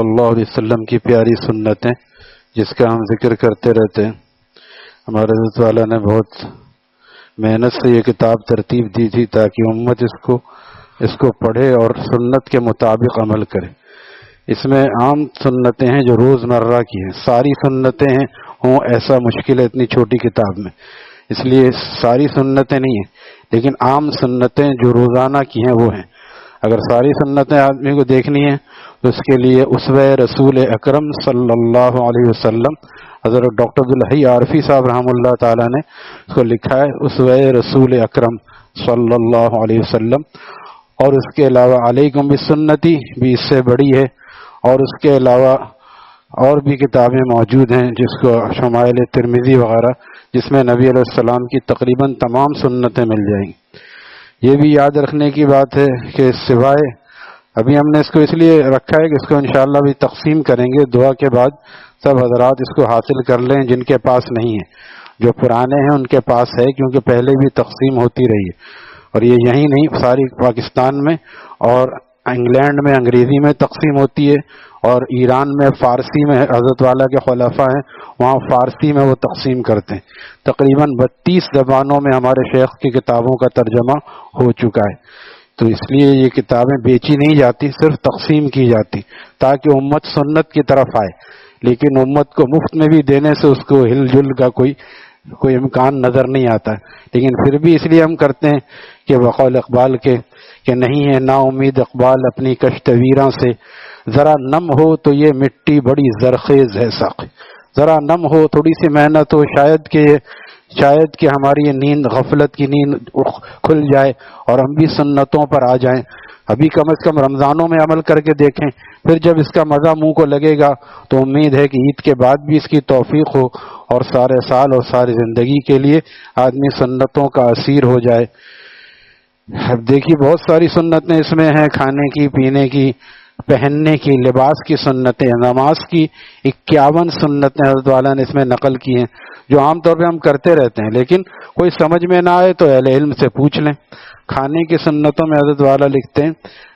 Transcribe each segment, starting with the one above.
اللہ علیہ وسلم کی پیاری سنتیں جس کا ہم ذکر کرتے رہتے ہیں. ہمارے حضرت والا نے بہت محنت سے یہ کتاب ترتیب دی تھی تاکہ امت اس کو پڑھے اور سنت کے مطابق عمل کرے. اس میں عام سنتیں ہیں جو روز مرہ کی ہیں. ساری سنتیں ہوں ایسا مشکل ہے اتنی چھوٹی کتاب میں، اس لیے ساری سنتیں نہیں ہیں، لیکن عام سنتیں جو روزانہ کی ہیں وہ ہیں. اگر ساری سنتیں آدمی کو دیکھنی ہیں تو اس کے لیے اسوہ رسول اکرم صلی اللہ علیہ وسلم حضرت ڈاکٹر عبدالحی عارفی صاحب رحمہ اللہ تعالیٰ نے اس کو لکھا ہے، اسوہ رسول اکرم صلی اللہ علیہ وسلم. اور اس کے علاوہ علیکم بسنتی بھی اس سے بڑی ہے، اور اس کے علاوہ اور بھی کتابیں موجود ہیں جس کو شمائل ترمذی وغیرہ، جس میں نبی علیہ السلام کی تقریباً تمام سنتیں مل جائیں گی. یہ بھی یاد رکھنے کی بات ہے کہ سوائے ابھی ہم نے اس کو اس لیے رکھا ہے کہ اس کو انشاءاللہ بھی تقسیم کریں گے. دعا کے بعد سب حضرات اس کو حاصل کر لیں جن کے پاس نہیں ہے. جو پرانے ہیں ان کے پاس ہے، کیونکہ پہلے بھی تقسیم ہوتی رہی ہے. اور یہ یہی نہیں، ساری پاکستان میں اور انگلینڈ میں انگریزی میں تقسیم ہوتی ہے، اور ایران میں فارسی میں حضرت والا کے خلفاء ہیں وہاں فارسی میں وہ تقسیم کرتے ہیں. تقریباً 32 زبانوں میں ہمارے شیخ کی کتابوں کا ترجمہ ہو چکا ہے. تو اس لیے یہ کتابیں بیچی نہیں جاتی، صرف تقسیم کی جاتی تاکہ امت سنت کی طرف آئے. لیکن امت کو مفت میں بھی دینے سے اس کو ہل جل کا کوئی امکان نظر نہیں آتا ہے. لیکن پھر بھی اس لیے ہم کرتے ہیں کہ بقول اقبال کے کہ نہیں ہے نا امید اقبال اپنی کشت ویراں سے، ذرا نم ہو تو یہ مٹی بڑی زرخیز ہے ساقی. ذرا نم ہو، تھوڑی سی محنت ہو، شاید کہ ہماری یہ نیند، غفلت کی نیند کھل جائے اور ہم بھی سنتوں پر آ جائیں. ابھی کم از کم رمضانوں میں عمل کر کے دیکھیں، پھر جب اس کا مزہ منہ کو لگے گا تو امید ہے کہ عید کے بعد بھی اس کی توفیق ہو اور سارے سال اور ساری زندگی کے لیے آدمی سنتوں کا اسیر ہو جائے. اب دیکھیے بہت ساری سنتیں اس میں ہیں، کھانے کی، پینے کی، پہننے کی، لباس کی سنتیں. نماز کی 51 سنتیں حضرت والا نے اس میں نقل کی ہیں جو عام طور پہ ہم کرتے رہتے ہیں، لیکن کوئی سمجھ میں نہ آئے تو اہل علم سے پوچھ لیں. کھانے کی سنتوں میں حضرت والا لکھتے ہیں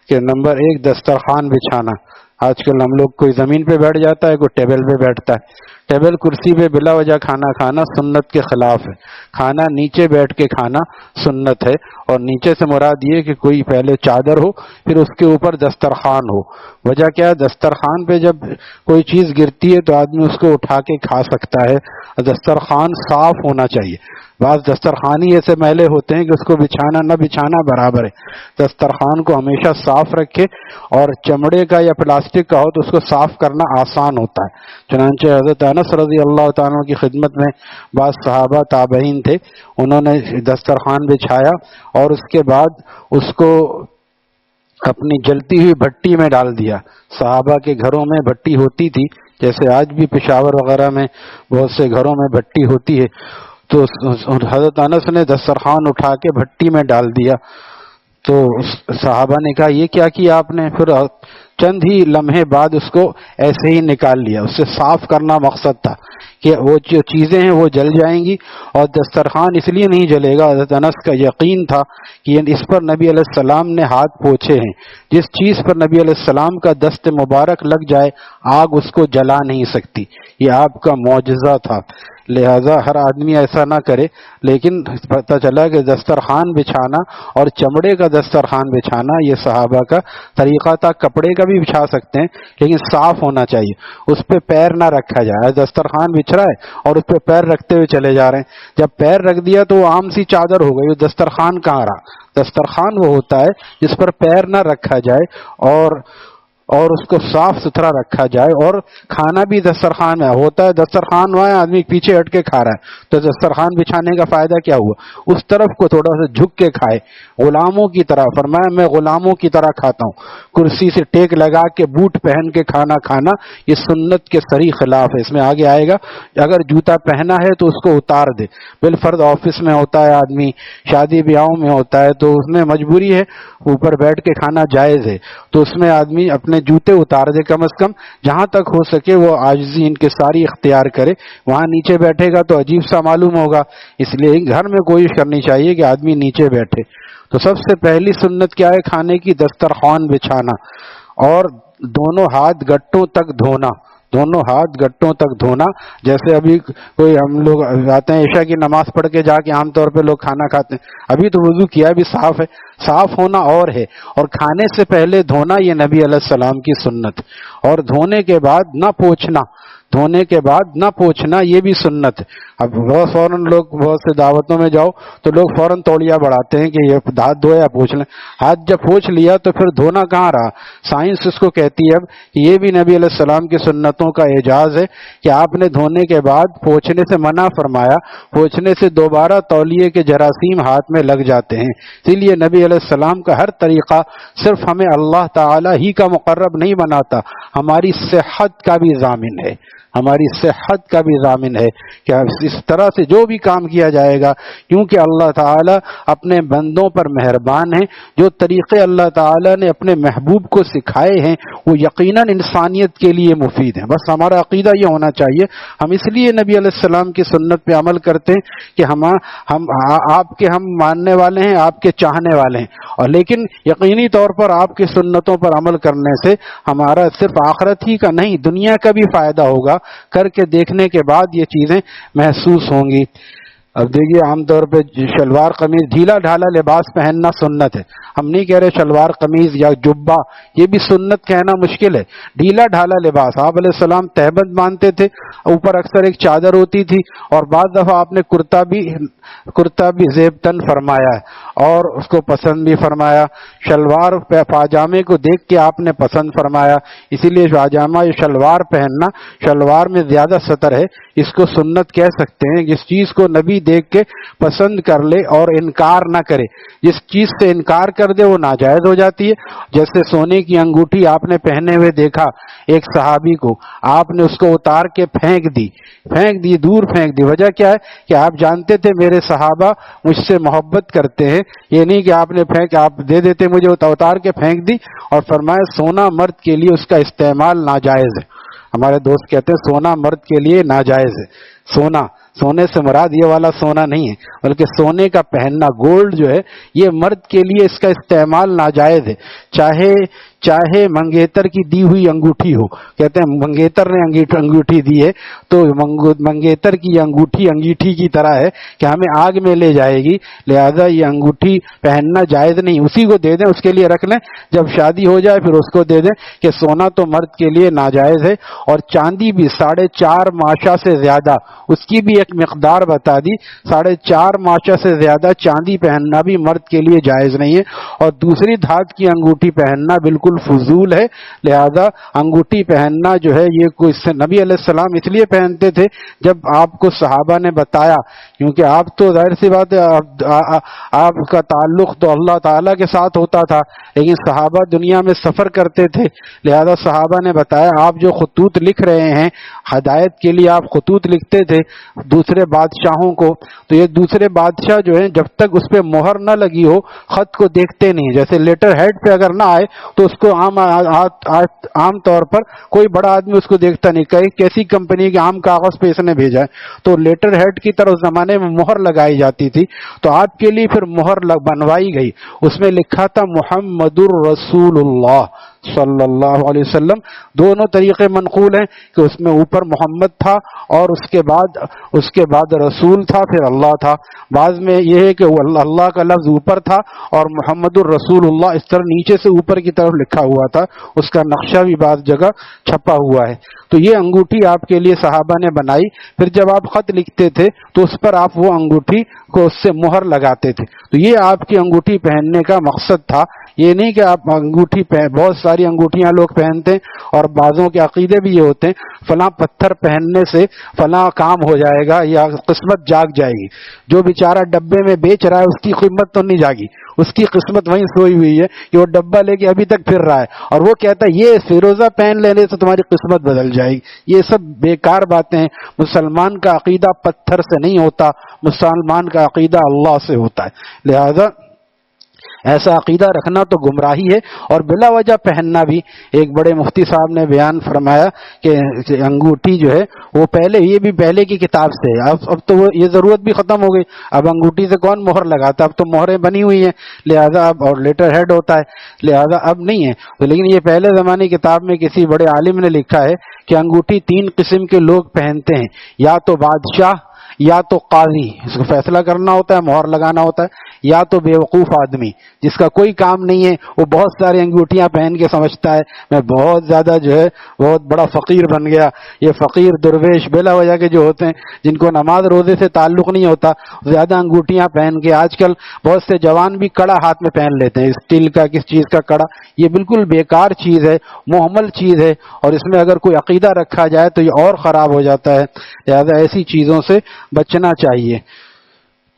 کہ نمبر 1 دسترخوان بچھانا. آج کل ہم لوگ کوئی زمین پہ بیٹھ جاتا ہے، کوئی ٹیبل پہ بیٹھتا ہے. ٹیبل کرسی پہ بلا وجہ کھانا کھانا سنت کے خلاف ہے. کھانا نیچے بیٹھ کے کھانا سنت ہے، اور نیچے سے مراد یہ کہ کوئی پہلے چادر ہو پھر اس کے اوپر دسترخوان ہو. وجہ کیا ہے؟ دسترخوان پہ جب کوئی چیز گرتی ہے تو آدمی اس کو اٹھا کے کھا سکتا ہے. دسترخوان صاف ہونا چاہیے. بعض دسترخوان ہی ایسے میلے ہوتے ہیں کہ اس کو بچھانا نہ بچھانا برابر ہے. دسترخوان کو ہمیشہ صاف رکھے، اور چمڑے کا یا پلاسٹک کا ہو تو اس کو صاف کرنا آسان ہوتا ہے. چنانچہ حضرت انس رضی اللہ تعالیٰ کی خدمت میں بعض صحابہ تابعین تھے، انہوں نے دسترخوان بچھایا اور اس کے بعد اس کو اپنی جلتی ہوئی بھٹی میں ڈال دیا. صحابہ کے گھروں میں بھٹی ہوتی تھی، جیسے آج بھی پشاور وغیرہ میں بہت سے گھروں میں بھٹی ہوتی ہے. تو حضرت انس نے دسترخوان اٹھا کے بھٹی میں ڈال دیا. تو صحابہ نے کہا یہ کیا کیا آپ نے؟ پھر چند ہی لمحے بعد اس کو ایسے ہی نکال لیا. اس سے صاف کرنا مقصد تھا کہ وہ جو چیزیں ہیں وہ جل جائیں گی، اور دسترخوان اس لیے نہیں جلے گا، حضرت انس کا یقین تھا کہ اس پر نبی علیہ السلام نے ہاتھ پوچھے ہیں. جس چیز پر نبی علیہ السلام کا دست مبارک لگ جائے آگ اس کو جلا نہیں سکتی. یہ آپ کا معجزہ تھا. لہذا ہر آدمی ایسا نہ کرے. لیکن پتہ چلا کہ دسترخوان بچھانا اور چمڑے کا دسترخوان بچھانا یہ صحابہ کا طریقہ تھا. کپڑے کا بھی بچھا سکتے ہیں لیکن صاف ہونا چاہیے، اس پہ پیر نہ رکھا جائے. دسترخوان بچھ رہا ہے اور اس پہ پیر رکھتے ہوئے چلے جا رہے ہیں، جب پیر رکھ دیا تو وہ عام سی چادر ہو گئی. دسترخوان کہاں رہا؟ دسترخوان وہ ہوتا ہے جس پر پیر نہ رکھا جائے اور اس کو صاف ستھرا رکھا جائے. اور کھانا بھی دسترخوان میں ہوتا ہے. دسترخوان وہاں آدمی پیچھے ہٹ کے کھا رہا ہے تو دسترخوان بچھانے کا فائدہ کیا ہوا؟ اس طرف کو تھوڑا سا جھک کے کھائے، غلاموں کی طرح. فرمایا میں غلاموں کی طرح کھاتا ہوں. کرسی سے ٹیک لگا کے بوٹ پہن کے کھانا یہ سنت کے صریح خلاف ہے. اس میں آگے آئے گا اگر جوتا پہنا ہے تو اس کو اتار دے. بالفرض آفس میں ہوتا ہے آدمی، شادی بیاہوں میں ہوتا ہے تو اس میں مجبوری ہے، اوپر بیٹھ کے کھانا جائز ہے تو اس میں آدمی اپنے جوتے اتار دے. کم از کم جہاں تک ہو سکے وہ عاجزی ان کے ساری اختیار کرے. وہاں نیچے بیٹھے گا تو عجیب سا معلوم ہوگا، اس لیے گھر میں کوشش کرنی چاہیے کہ آدمی نیچے بیٹھے. تو سب سے پہلی سنت کیا ہے؟ کھانے کی دسترخوان بچھانا. اور دونوں ہاتھ گٹوں تک دھونا، دونوں ہاتھ گٹوں تک دھونا. جیسے ابھی کوئی ہم لوگ آتے ہیں عشاء کی نماز پڑھ کے جا کے عام طور پہ لوگ کھانا کھاتے ہیں، ابھی تو وضو کیا بھی صاف ہے. صاف ہونا اور ہے، اور کھانے سے پہلے دھونا یہ نبی علیہ السلام کی سنت. اور دھونے کے بعد نہ پوچھنا، دھونے کے بعد نہ پوچھنا یہ بھی سنت. اب بہت فوراً لوگ بہت سے دعوتوں میں جاؤ تو لوگ فوراً توڑیا بڑھاتے ہیں کہ یہ ہاتھ دھویا پوچھ لیں. ہاتھ جب پوچھ لیا تو پھر دھونا کہاں رہا؟ سائنس اس کو کہتی ہے اب کہ یہ بھی نبی علیہ السلام کی سنتوں کا اعجاز ہے کہ آپ نے دھونے کے بعد پوچھنے سے منع فرمایا. پوچھنے سے دوبارہ تولیے کے جراثیم ہاتھ میں لگ جاتے ہیں. اسی لیے نبی علیہ السلام کا ہر طریقہ صرف ہمیں اللہ تعالی ہی کا مقرب نہیں بناتا، ہماری صحت کا بھی ضامن ہے، ہماری صحت کا بھی ضامن ہے کہ اس طرح سے جو بھی کام کیا جائے گا، کیونکہ اللہ تعالیٰ اپنے بندوں پر مہربان ہیں. جو طریقے اللہ تعالیٰ نے اپنے محبوب کو سکھائے ہیں وہ یقیناً انسانیت کے لیے مفید ہیں. بس ہمارا عقیدہ یہ ہونا چاہیے. ہم اس لیے نبی علیہ السلام کی سنت پہ عمل کرتے ہیں کہ ہم آپ کے ہم ماننے والے ہیں، آپ کے چاہنے والے ہیں، اور لیکن یقینی طور پر آپ کی سنتوں پر عمل کرنے سے ہمارا صرف آخرت ہی کا نہیں دنیا کا بھی فائدہ ہوگا. کر کے دیکھنے کے بعد یہ چیزیں محسوس ہوں گی. اب دیکھیے عام طور پہ شلوار قمیض ڈھیلا ڈھالا لباس پہننا سنت ہے. ہم نہیں کہہ رہے شلوار قمیض یا جبہ، یہ بھی سنت کہنا مشکل ہے. ڈھیلا ڈھالا لباس، آپ علیہ السلام تہبند باندھتے تھے، اوپر اکثر ایک چادر ہوتی تھی، اور بعض دفعہ آپ نے کرتا بھی زیب تن فرمایا ہے اور اس کو پسند بھی فرمایا. شلوار پاجامے کو دیکھ کے آپ نے پسند فرمایا. اسی لیے پاجامہ یا شلوار پہننا، شلوار میں زیادہ سطر ہے، اس کو سنت کہہ سکتے ہیں. جس چیز کو نبی دیکھ کے پسند کر لے اور انکار نہ کرے، جس چیز سے انکار کر دے وہ ناجائز ہو جاتی ہے. جیسے سونے کی انگوٹھی آپ نے پہنے ہوئے دیکھا ایک صحابی کو، آپ نے اس کو اتار کے پھینک دی، دور پھینک دی. وجہ کیا ہے کہ آپ جانتے تھے میرے صحابہ مجھ سے محبت کرتے ہیں. یہ نہیں کہ آپ نے آپ دے دیتے مجھے، اتار کے پھینک دی. اور فرمایا سونا مرد کے لیے اس کا استعمال ناجائز ہے. ہمارے دوست کہتے ہیں سونا مرد کے لیے ناجائز ہے. سونے سے مراد یہ والا سونا نہیں ہے، بلکہ سونے کا پہننا، گولڈ جو ہے یہ مرد کے لیے اس کا استعمال ناجائز ہے. چاہے منگیتر کی دی ہوئی انگوٹھی ہو. کہتے ہیں منگیتر نے انگوٹھی دی ہے تو منگیتر کی انگیٹھی کی طرح ہے کہ ہمیں آگ میں لے جائے گی، لہذا یہ انگوٹھی پہننا جائز نہیں. اسی کو دے دیں، اس کے لیے رکھ لیں، جب شادی ہو جائے پھر اس کو دے دیں. کہ سونا تو مرد کے لیے ناجائز ہے. اور چاندی بھی 4.5 ماشا سے زیادہ، اس کی بھی ایک مقدار بتا دی. 4.5 ماشا سے زیادہ چاندی پہننا بھی مرد کے لیے جائز نہیں ہے. اور دوسری دھات کی انگوٹھی پہننا بالکل فضول ہے. لہذا انگوٹھی پہننا جو ہے یہ کوئی نبی علیہ السلام اس لیے پہنتے تھے جب آپ کو صحابہ نے بتایا، کیونکہ آپ تو ظاہر سی بات ہے آپ کا تعلق تو اللہ تعالیٰ کے ساتھ ہوتا تھا، لیکن صحابہ دنیا میں سفر کرتے تھے. لہذا صحابہ نے بتایا آپ جو خطوط لکھ رہے ہیں، ہدایت کے لیے آپ خطوط لکھتے تھے دوسرے بادشاہوں کو، تو یہ دوسرے بادشاہ جو ہیں جب تک اس پہ مہر نہ لگی ہو خط کو دیکھتے نہیں. جیسے لیٹر ہیڈ پہ اگر نہ آئے تو اس کو عام طور پر کوئی بڑا آدمی اس کو دیکھتا نہیں، کیسی کمپنی کے عام کاغذ پہ اس نے بھیجا ہے. تو لیٹر ہیڈ کی طرح اس زمانے میں مہر لگائی جاتی تھی، تو آپ کے لیے پھر مہر بنوائی گئی. اس میں لکھا تھا محمد الرسول اللہ صلی اللہ علیہ وسلم. دونوں طریقے منقول ہیں کہ اس میں اوپر محمد تھا اور اس کے بعد رسول تھا، پھر اللہ تھا. بعض میں یہ ہے کہ اللہ کا لفظ اوپر تھا اور محمد الرسول اللہ اس طرح نیچے سے اوپر کی طرف لکھا ہوا تھا، اس کا نقشہ بھی بعض جگہ چھپا ہوا ہے. تو یہ انگوٹھی آپ کے لیے صحابہ نے بنائی. پھر جب آپ خط لکھتے تھے تو اس پر آپ وہ انگوٹھی کو اس سے مہر لگاتے تھے. تو یہ آپ کی انگوٹھی پہننے کا مقصد تھا. یہ نہیں کہ آپ انگوٹھی بہت ساری انگوٹھیاں لوگ پہنتے ہیں اور بعضوں کے عقیدے بھی یہ ہوتے ہیں فلاں پتھر پہننے سے فلاں کام ہو جائے گا یا قسمت جاگ جائے گی. جو بیچارہ ڈبے میں بیچ رہا ہے اس کی قیمت تو نہیں جاگی، اس کی قسمت وہیں سوئی ہوئی ہے کہ وہ ڈبہ لے کے ابھی تک پھر رہا ہے اور وہ کہتا ہے یہ فیروزہ پہن لینے سے تمہاری قسمت بدل جائے گی. یہ سب بیکار باتیں ہیں. مسلمان کا عقیدہ پتھر سے نہیں ہوتا، مسلمان کا عقیدہ اللہ سے ہوتا ہے. لہذا ایسا عقیدہ رکھنا تو گمراہی ہے، اور بلا وجہ پہننا بھی۔ ایک بڑے مفتی صاحب نے بیان فرمایا کہ انگوٹھی جو ہے وہ یہ بھی پہلے کی کتاب سے ہے، اب تو یہ ضرورت بھی ختم ہو گئی، اب انگوٹھی سے کون مہر لگاتا، اب تو مہریں بنی ہوئی ہیں، لہذا اب اور لیٹر ہیڈ ہوتا ہے، لہذا اب نہیں ہے۔ لیکن یہ پہلے زمانے کی کتاب میں کسی بڑے عالم نے لکھا ہے کہ انگوٹھی 3 قسم کے لوگ پہنتے ہیں، یا تو بادشاہ، یا تو قاضی، اس کو فیصلہ کرنا ہوتا ہے، مہر لگانا ہوتا ہے، یا تو بیوقوف آدمی جس کا کوئی کام نہیں ہے، وہ بہت ساری انگوٹھیاں پہن کے سمجھتا ہے میں بہت زیادہ جو ہے بہت بڑا فقیر بن گیا۔ یہ فقیر درویش بلا وجہ کے جو ہوتے ہیں، جن کو نماز روزے سے تعلق نہیں ہوتا، زیادہ انگوٹھیاں پہن کے، آج کل بہت سے جوان بھی کڑا ہاتھ میں پہن لیتے ہیں، اسٹیل کا کس چیز کا کڑا، یہ بالکل بیکار چیز ہے، محمل چیز ہے، اور اس میں اگر کوئی عقیدہ رکھا جائے تو یہ اور خراب ہو جاتا ہے، لہذا ایسی چیزوں سے بچنا چاہیے۔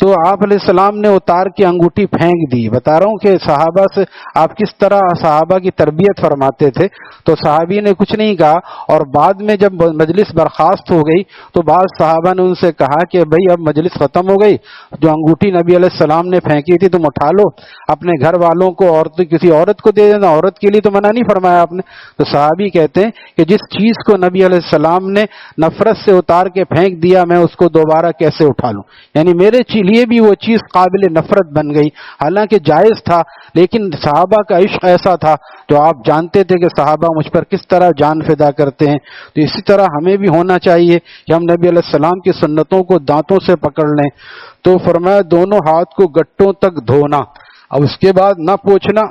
تو آپ علیہ السلام نے اتار کے انگوٹھی پھینک دی۔ بتا رہا ہوں کہ صحابہ سے آپ کس طرح صحابہ کی تربیت فرماتے تھے۔ تو صحابی نے کچھ نہیں کہا، اور بعد میں جب مجلس برخاست ہو گئی تو بعض صحابہ نے ان سے کہا کہ بھئی اب مجلس ختم ہو گئی، جو انگوٹھی نبی علیہ السلام نے پھینکی تھی تم اٹھا لو، اپنے گھر والوں کو، کسی عورت کو دے دینا، عورت کے لیے تو منع نہیں فرمایا آپ نے۔ تو صحابی کہتے ہیں کہ جس چیز کو نبی علیہ السلام نے نفرت سے اتار کے پھینک دیا، میں اس کو دوبارہ کیسے اٹھا لوں؟ یعنی میرے لیے بھی وہ چیز قابل نفرت بن گئی، حالانکہ جائز تھا، لیکن صحابہ کا عشق ایسا تھا، جو آپ جانتے تھے کہ صحابہ مجھ پر کس طرح جان فدا کرتے ہیں۔ تو اسی طرح ہمیں بھی ہونا چاہیے کہ ہم نبی علیہ السلام کی سنتوں کو دانتوں سے پکڑ لیں۔ تو فرمایا دونوں ہاتھ کو گٹوں تک دھونا، اور اس کے بعد نہ پوچھنا،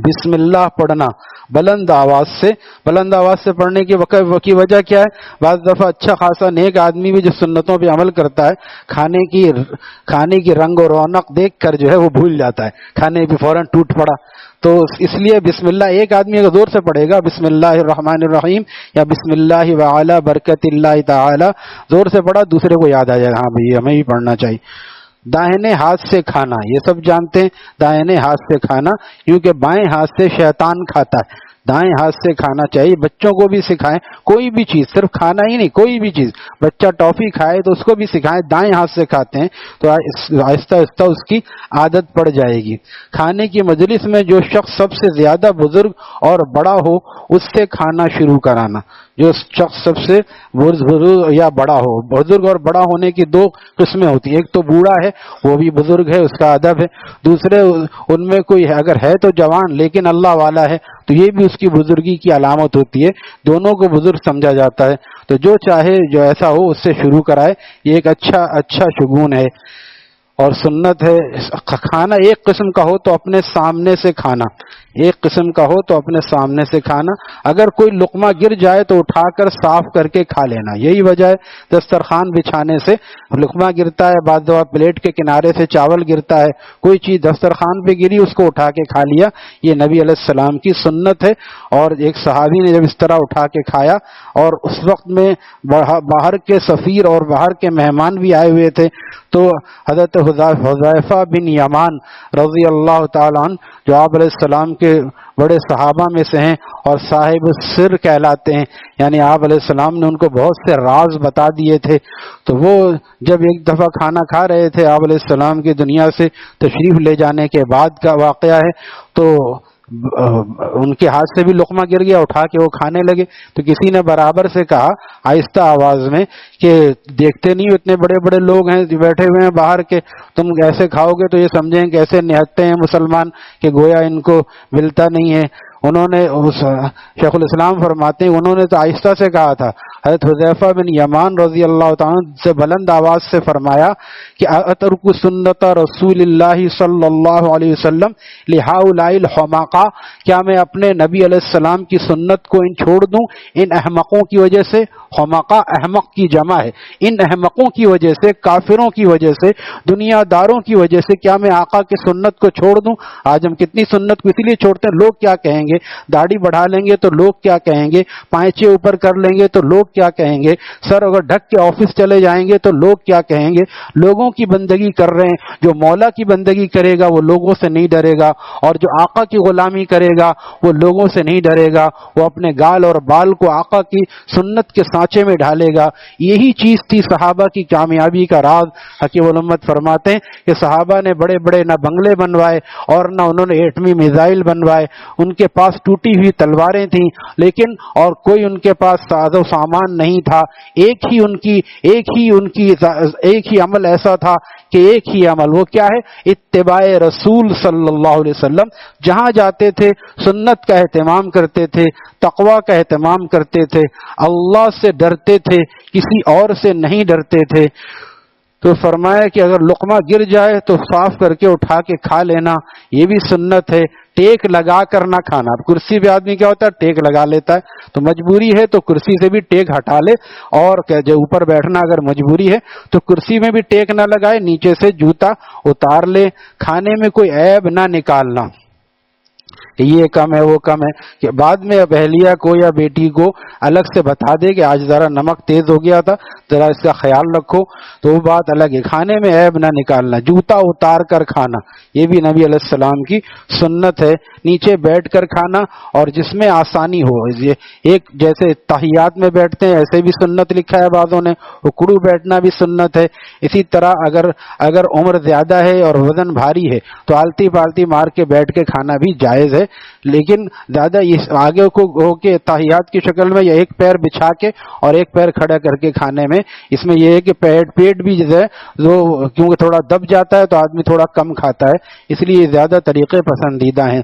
بسم اللہ پڑھنا بلند آواز سے۔ بلند آواز سے پڑھنے کی وجہ کیا ہے؟ بعض دفعہ اچھا خاصا نیک آدمی بھی جو سنتوں پہ عمل کرتا ہے، کھانے کی رنگ و رونق دیکھ کر جو ہے وہ بھول جاتا ہے، کھانے پہ فوراً ٹوٹ پڑا۔ تو اس لیے بسم اللہ ایک آدمی اگر زور سے پڑھے گا، بسم اللہ الرحمن الرحیم یا بسم اللہ وعلی برکت اللہ تعالی، زور سے پڑھا، دوسرے کو یاد آ جائے گا ہاں بھئی ہمیں بھی پڑھنا چاہیے۔ داہنے ہاتھ سے کھانا، یہ سب جانتے ہیں داہنے ہاتھ سے کھانا، کیونکہ بائیں ہاتھ سے شیطان کھاتا ہے، دائیں ہاتھ سے کھانا چاہیے۔ بچوں کو بھی سکھائیں، کوئی بھی چیز، صرف کھانا ہی نہیں، کوئی بھی چیز، بچہ ٹافی کھائے تو اس کو بھی سکھائیں دائیں ہاتھ سے کھاتے ہیں، تو آہستہ آہستہ اس کی عادت پڑ جائے گی۔ کھانے کی مجلس میں جو شخص سب سے زیادہ بزرگ اور بڑا ہو، اس سے کھانا شروع کرانا۔ جو شخص سب سے بزرگ یا بڑا ہو، بزرگ اور بڑا ہونے کی 2 قسمیں ہوتی ہیں، ایک تو بوڑھا ہے، وہ بھی بزرگ ہے، اس کا ادب ہے، دوسرے ان میں کوئی اگر ہے تو جوان لیکن اللہ والا ہے، تو یہ بھی اس کی بزرگی کی علامت ہوتی ہے، دونوں کو بزرگ سمجھا جاتا ہے۔ تو جو چاہے جو ایسا ہو اس سے شروع کرائے، یہ ایک اچھا شگون ہے اور سنت ہے۔ کھانا ایک قسم کا ہو تو اپنے سامنے سے کھانا، ایک قسم کا ہو تو اپنے سامنے سے کھانا، اگر کوئی لقمہ گر جائے تو اٹھا کر صاف کر کے کھا لینا، یہی وجہ ہے دسترخوان بچھانے سے لقمہ گرتا ہے، بعض دفعہ پلیٹ کے کنارے سے چاول گرتا ہے، کوئی چیز دسترخوان پہ گری اس کو اٹھا کے کھا لیا، یہ نبی علیہ السلام کی سنت ہے۔ اور ایک صحابی نے جب اس طرح اٹھا کے کھایا، اور اس وقت میں باہر کے سفیر اور باہر کے مہمان بھی آئے ہوئے تھے، تو حضرت حذیفہ بن یمان رضی اللہ تعالیٰ عنہ، جو آپ علیہ السلام کے بڑے صحابہ میں سے ہیں اور صاحب سر کہلاتے ہیں، یعنی آپ علیہ السلام نے ان کو بہت سے راز بتا دیے تھے، تو وہ جب ایک دفعہ کھانا کھا رہے تھے، آپ علیہ السلام کی دنیا سے تشریف لے جانے کے بعد کا واقعہ ہے، تو ان کے ہاتھ سے بھی لقمہ گر گیا، اٹھا کے وہ کھانے لگے، تو کسی نے برابر سے کہا آہستہ آواز میں کہ دیکھتے نہیں اتنے بڑے بڑے لوگ ہیں بیٹھے ہوئے ہیں باہر کے، تم ایسے کھاؤ گے تو یہ سمجھیں کیسے نہتے ہیں مسلمان کہ گویا ان کو ملتا نہیں ہے۔ انہوں نے شیخ الاسلام فرماتے ہیں انہوں نے تو آہستہ سے کہا تھا، حضرت حذیفہ بن یمان رضی اللہ تعالیٰ سے بلند آواز سے فرمایا کہ اترک سنت رسول اللہ صلی اللہ علیہ وسلم لہؤلاء الحمقاء، کیا میں اپنے نبی علیہ السلام کی سنت کو چھوڑ دوں ان احمقوں کی وجہ سے؟ حمقاء احمق کی جمع ہے، ان احمقوں کی وجہ سے، کافروں کی وجہ سے، دنیا داروں کی وجہ سے کیا میں آقا کی سنت کو چھوڑ دوں؟ آج ہم کتنی سنت کو اسی لیے چھوڑتے ہیں، لوگ کیا کہیں گے، داڑھی بڑھا لیں گے تو لوگ کیا کہیں گے، پائچے اوپر کر لیں گے تو لوگ کیا کہیں گے، سر اگر ڈھک کے آفس چلے جائیں گے تو لوگ کیا کہیں گے. لوگوں کی بندگی کر رہے ہیں. جو مولا کی بندگی کرے گا وہ لوگوں سے نہیں ڈرے گا، اور جو آقا کی غلامی کرے گا وہ لوگوں سے نہیں ڈرے گا، وہ اپنے گال اور بال کو آقا کی سنت کے سانچے میں ڈھالے گا. یہی چیز تھی صحابہ کی کامیابی کا راز. حکیم الامت فرماتے ہیں کہ صحابہ نے بڑے بڑے نہ بنگلے بنوائے اور نہ انہوں نے ایٹمی میزائل بنوائے، ان کے پاس ٹوٹی ہوئی تلواریں تھیں، لیکن اور کوئی ان کے پاس ساز و سامان نہیں تھا. ایک ہی عمل ایسا تھا کہ ایک ہی عمل، وہ کیا ہے؟ اتباع رسول صلی اللہ علیہ وسلم. جہاں جاتے تھے سنت کا اہتمام کرتے تھے، تقوی کا اہتمام کرتے تھے، اللہ سے ڈرتے تھے، کسی اور سے نہیں ڈرتے تھے. تو فرمایا کہ اگر لقمہ گر جائے تو صاف کر کے اٹھا کے کھا لینا، یہ بھی سنت ہے. ٹیک لگا کر نہ کھانا. اب کرسی پہ آدمی کیا ہوتا ہے؟ ٹیک لگا لیتا ہے. تو مجبوری ہے تو کرسی سے بھی ٹیک ہٹا لے، اور جو اوپر بیٹھنا اگر مجبوری ہے تو کرسی میں بھی ٹیک نہ لگائے، نیچے سے جوتا اتار لے. کھانے میں کوئی عیب نہ نکالنا کہ یہ کم ہے وہ کم ہے، کہ بعد میں اہلیہ کو یا بیٹی کو الگ سے بتا دے کہ آج ذرا نمک تیز ہو گیا تھا، ذرا اس کا خیال رکھو، تو وہ بات الگ ہے. کھانے میں عیب نہ نکالنا، جوتا اتار کر کھانا، یہ بھی نبی علیہ السلام کی سنت ہے. نیچے بیٹھ کر کھانا اور جس میں آسانی ہو. یہ ایک جیسے تحیات میں بیٹھتے ہیں ایسے بھی سنت لکھا ہے بعضوں نے، اکڑو بیٹھنا بھی سنت ہے. اسی طرح اگر عمر زیادہ ہے اور وزن بھاری ہے تو آلتی پالتی مار کے بیٹھ کے کھانا بھی جائز ہے، لیکن زیادہ اس آگے کو ہو کے تحیات کی شکل میں یا ایک پیر بچھا کے اور ایک پیر کھڑا کر کے کھانے میں، اس میں یہ ہے کہ پیٹ بھی جو ہے کیونکہ تھوڑا دب جاتا ہے تو آدمی تھوڑا کم کھاتا ہے، اس لیے زیادہ طریقے پسندیدہ ہیں.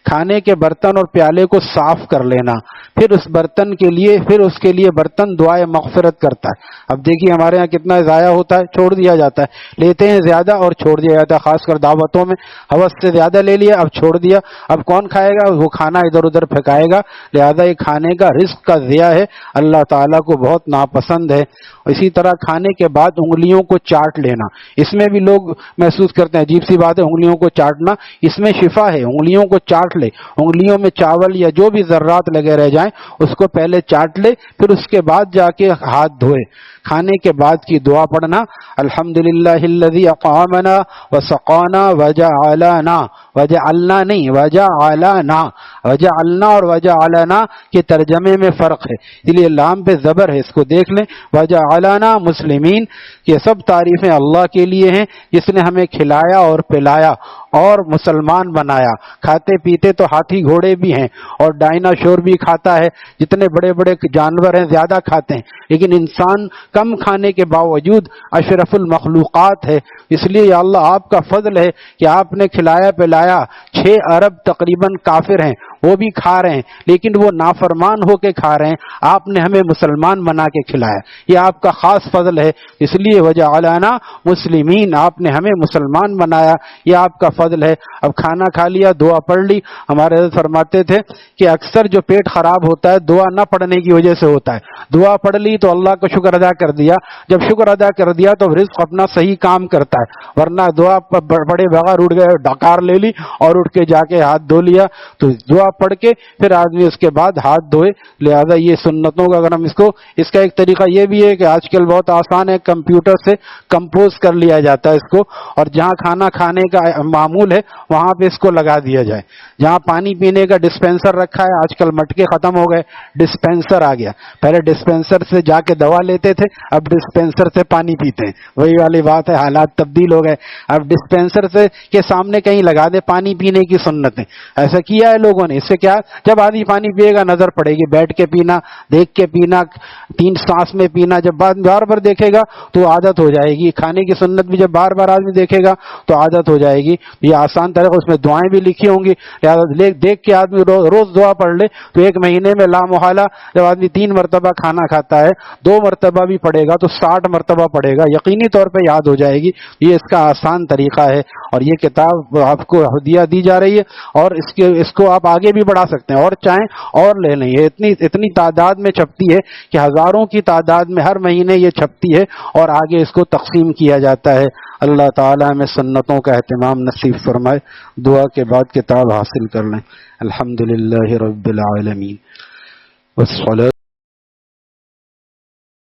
کھانے کے برتن اور پیالے کو صاف کر لینا، پھر اس کے لیے برتن دعائے مغفرت کرتا ہے. اب دیکھیے ہمارے ہاں کتنا ضائع ہوتا ہے، چھوڑ دیا جاتا ہے. لیتے ہیں زیادہ اور چھوڑ دیا جاتا ہے، خاص کر دعوتوں میں ہوس سے زیادہ لے لیا، اب چھوڑ دیا. اب کون کھائے گا؟ وہ کھانا ادھر ادھر پھینکائے گا. لہذا یہ کھانے کا رزق کا ضیاع ہے، اللہ تعالیٰ کو بہت ناپسند ہے. اسی طرح کھانے کے بعد انگلیوں کو چاٹ لینا، اس میں بھی لوگ محسوس کرتے ہیں عجیب سی بات ہے انگلیوں کو چاٹنا، اس میں شفا ہے. انگلیوں کو چاٹ لے، انگلیوں میں چاول یا جو بھی ذرات لگے رہ جائیں اس کو پہلے چاٹ لے، پھر اس کے بعد جا کے ہاتھ دھوئے. کھانے کے بعد کی دعا پڑھنا، الحمدللہ الذی اطعمنا وسقانا وجعلنا، وجعلنا نہیں وجعلنا، وجعلنا اور وجعلنا کے ترجمے میں فرق ہے، اس لیے لام پہ زبر ہے، اس کو دیکھ لیں. وجعلنا مسلمین، یہ سب تعریفیں اللہ کے لیے ہیں جس نے ہمیں کھلایا اور پلایا اور مسلمان بنایا. کھاتے پیتے تو ہاتھی گھوڑے بھی ہیں اور ڈائناسور بھی کھاتا ہے، جتنے بڑے بڑے جانور ہیں زیادہ کھاتے ہیں، لیکن انسان کم کھانے کے باوجود اشرف المخلوقات ہے. اس لیے یا اللہ آپ کا فضل ہے کہ آپ نے کھلایا پلایا. 6 ارب تقریباً کافر ہیں، وہ بھی کھا رہے ہیں، لیکن وہ نافرمان ہو کے کھا رہے ہیں، آپ نے ہمیں مسلمان بنا کے کھلایا، یہ آپ کا خاص فضل ہے. اس لیے وجعلنا مسلمین، آپ نے ہمیں مسلمان بنایا، یہ آپ کا فضل ہے. اب کھانا کھا لیا، دعا پڑھ لی. ہمارے حضرت فرماتے تھے کہ اکثر جو پیٹ خراب ہوتا ہے دعا نہ پڑھنے کی وجہ سے ہوتا ہے. دعا پڑھ لی تو اللہ کا شکر ادا کر دیا، جب شکر ادا کر دیا تو رزق اپنا صحیح کام کرتا ہے، ورنہ دعا بڑے بغیر اٹھ گئے، ڈکار لے لی اور اٹھ کے جا کے ہاتھ دھو لیا. تو دعا پڑھ کے پھر آدمی اس کے بعد ہاتھ دھوئے. لہذا یہ سنتوں کا اگر ہم اس کا ایک طریقہ یہ بھی ہے کہ آج کل بہت آسان ہے، کمپیوٹر سے کمپوز کر لیا جاتا ہے اس کو، اور جہاں کھانا کھانے کا معمول ہے وہاں پہ اس کو لگا دیا جائے. جہاں پانی پینے کا ڈسپینسر رکھا ہے، آج کل مٹکے ختم ہو گئے، ڈسپینسر آ گیا. پہلے ڈسپینسر سے جا کے دوا لیتے تھے، اب ڈسپینسر سے پانی پیتے ہیں. وہی والی بات ہے، حالات تبدیل ہو گئے. اب ڈسپینسر سے کے سامنے کہیں لگا دے پانی پینے کی سنتیں، ایسا کیا ہے لوگوں نے. اس سے کیا، جب آدمی پانی پیے گا نظر پڑے گی، بیٹھ کے پینا، دیکھ کے پینا، 3 سانس میں پینا. جب بار بار دیکھے گا تو عادت ہو جائے گی. کھانے کی سنت بھی جب بار بار آدمی دیکھے گا تو عادت ہو جائے گی. یہ آسان طریقہ، اس میں دعائیں بھی لکھی ہوں گی، دیکھ کے آدمی روز دعا پڑھ لے تو 1 مہینے میں لا محالہ جب آدمی 3 مرتبہ کھانا کھاتا ہے 2 مرتبہ بھی پڑھے گا تو 60 مرتبہ پڑھے گا، یقینی طور پہ یاد ہو جائے گی. یہ اس کا آسان طریقہ ہے، اور یہ کتاب آپ کو ہدیہ دی جا رہی ہے، اور اس کو آپ آگے بھی بڑھا سکتے ہیں، اور چاہیں اور لے لیں. یہ اتنی تعداد میں چھپتی ہے کہ ہزاروں کی تعداد میں ہر مہینے یہ چھپتی ہے اور آگے اس کو تقسیم کیا جاتا ہے. اللہ تعالیٰ ہمیں سنتوں کا اہتمام نصیب فرمائے. دعا کے بعد کتاب حاصل کر لیں. الحمدللہ رب العالمین والصلاة